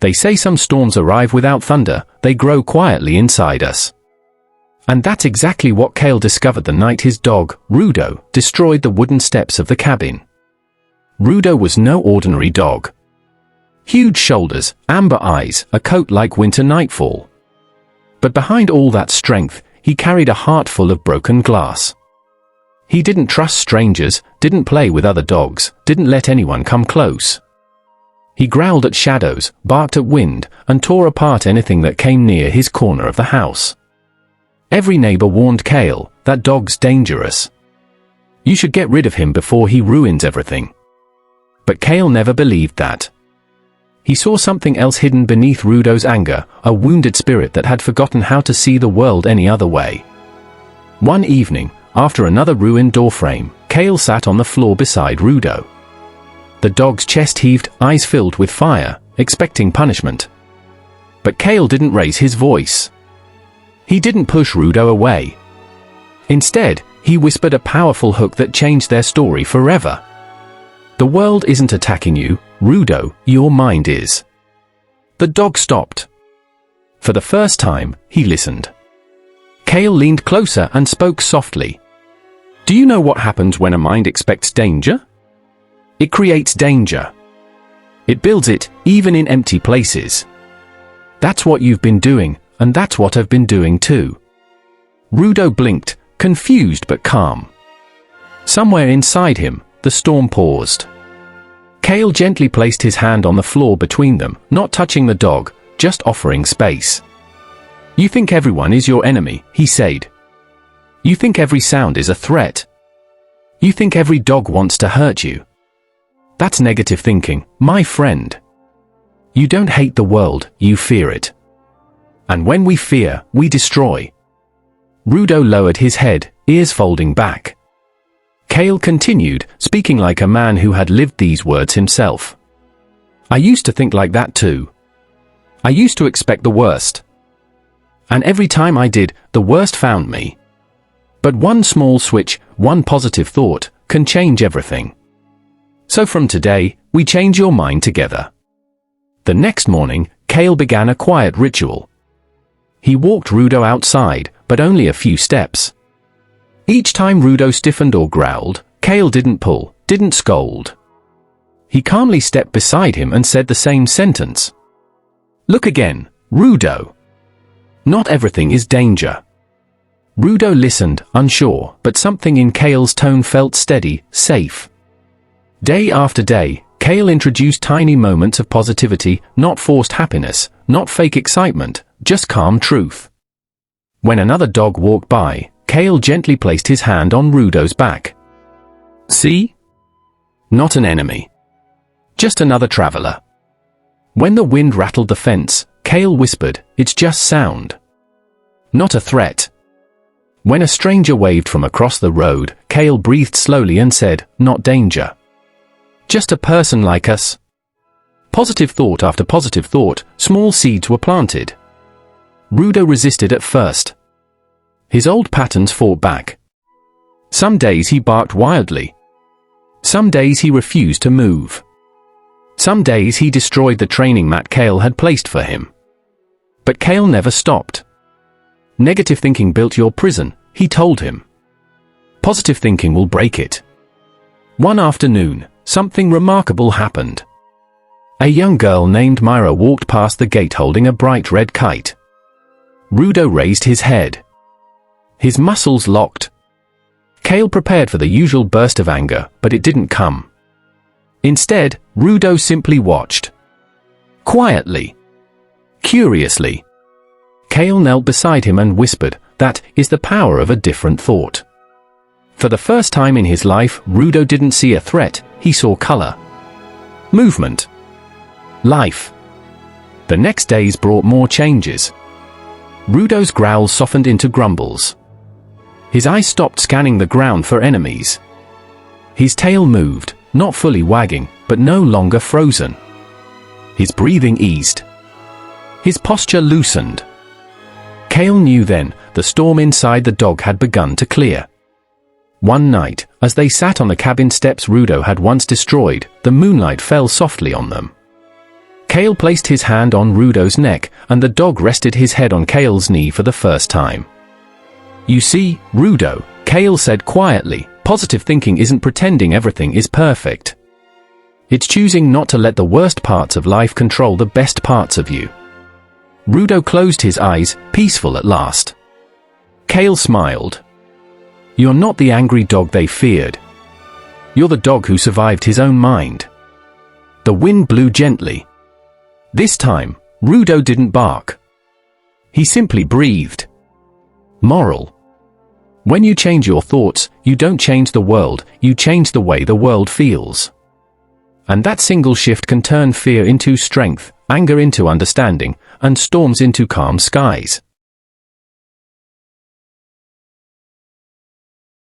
They say some storms arrive without thunder, they grow quietly inside us. And that's exactly what Kale discovered the night his dog, Rudo, destroyed the wooden steps of the cabin. Rudo was no ordinary dog. Huge shoulders, amber eyes, a coat like winter nightfall. But behind all that strength, he carried a heart full of broken glass. He didn't trust strangers, didn't play with other dogs, didn't let anyone come close. He growled at shadows, barked at wind, and tore apart anything that came near his corner of the house. Every neighbor warned Kale, that dog's dangerous. You should get rid of him before he ruins everything. But Kale never believed that. He saw something else hidden beneath Rudo's anger, a wounded spirit that had forgotten how to see the world any other way. One evening, after another ruined doorframe, Kale sat on the floor beside Rudo. The dog's chest heaved, eyes filled with fire, expecting punishment. But Kale didn't raise his voice. He didn't push Rudo away. Instead, he whispered a powerful hook that changed their story forever. The world isn't attacking you, Rudo, your mind is. The dog stopped. For the first time, he listened. Kale leaned closer and spoke softly. Do you know what happens when a mind expects danger? It creates danger. It builds it, even in empty places. That's what you've been doing, and that's what I've been doing too. Rudo blinked, confused but calm. Somewhere inside him, the storm paused. Kale gently placed his hand on the floor between them, not touching the dog, just offering space. You think everyone is your enemy, he said. You think every sound is a threat. You think every dog wants to hurt you. That's negative thinking, my friend. You don't hate the world, you fear it. And when we fear, we destroy. Rudo lowered his head, ears folding back. Kale continued, speaking like a man who had lived these words himself. I used to think like that too. I used to expect the worst. And every time I did, the worst found me. But one small switch, one positive thought, can change everything. So from today, we change your mind together. The next morning, Kale began a quiet ritual. He walked Rudo outside, but only a few steps. Each time Rudo stiffened or growled, Kale didn't pull, didn't scold. He calmly stepped beside him and said the same sentence. Look again, Rudo. Not everything is danger. Rudo listened, unsure, but something in Kale's tone felt steady, safe. Day after day, Kale introduced tiny moments of positivity, not forced happiness, not fake excitement, just calm truth. When another dog walked by, Kale gently placed his hand on Rudo's back. See? Not an enemy. Just another traveler. When the wind rattled the fence, Kale whispered, it's just sound. Not a threat. When a stranger waved from across the road, Kale breathed slowly and said, not danger. Just a person like us. Positive thought after positive thought, small seeds were planted. Rudo resisted at first. His old patterns fought back. Some days he barked wildly. Some days he refused to move. Some days he destroyed the training mat Kale had placed for him. But Kale never stopped. Negative thinking built your prison, he told him. Positive thinking will break it. One afternoon, something remarkable happened. A young girl named Myra walked past the gate holding a bright red kite. Rudo raised his head. His muscles locked. Kale prepared for the usual burst of anger, but it didn't come. Instead, Rudo simply watched. Quietly. Curiously. Kale knelt beside him and whispered, that is the power of a different thought. For the first time in his life, Rudo didn't see a threat, he saw color. Movement. Life. The next days brought more changes. Rudo's growls softened into grumbles. His eyes stopped scanning the ground for enemies. His tail moved, not fully wagging, but no longer frozen. His breathing eased. His posture loosened. Kale knew then, the storm inside the dog had begun to clear. One night, as they sat on the cabin steps Rudo had once destroyed, the moonlight fell softly on them. Kale placed his hand on Rudo's neck, and the dog rested his head on Kale's knee for the first time. "You see, Rudo," Kale said quietly, "positive thinking isn't pretending everything is perfect. It's choosing not to let the worst parts of life control the best parts of you." Rudo closed his eyes, peaceful at last. Kale smiled. "You're not the angry dog they feared. You're the dog who survived his own mind." The wind blew gently. This time, Rudo didn't bark. He simply breathed. Moral: when you change your thoughts, you don't change the world, you change the way the world feels. And that single shift can turn fear into strength, anger into understanding, and storms into calm skies.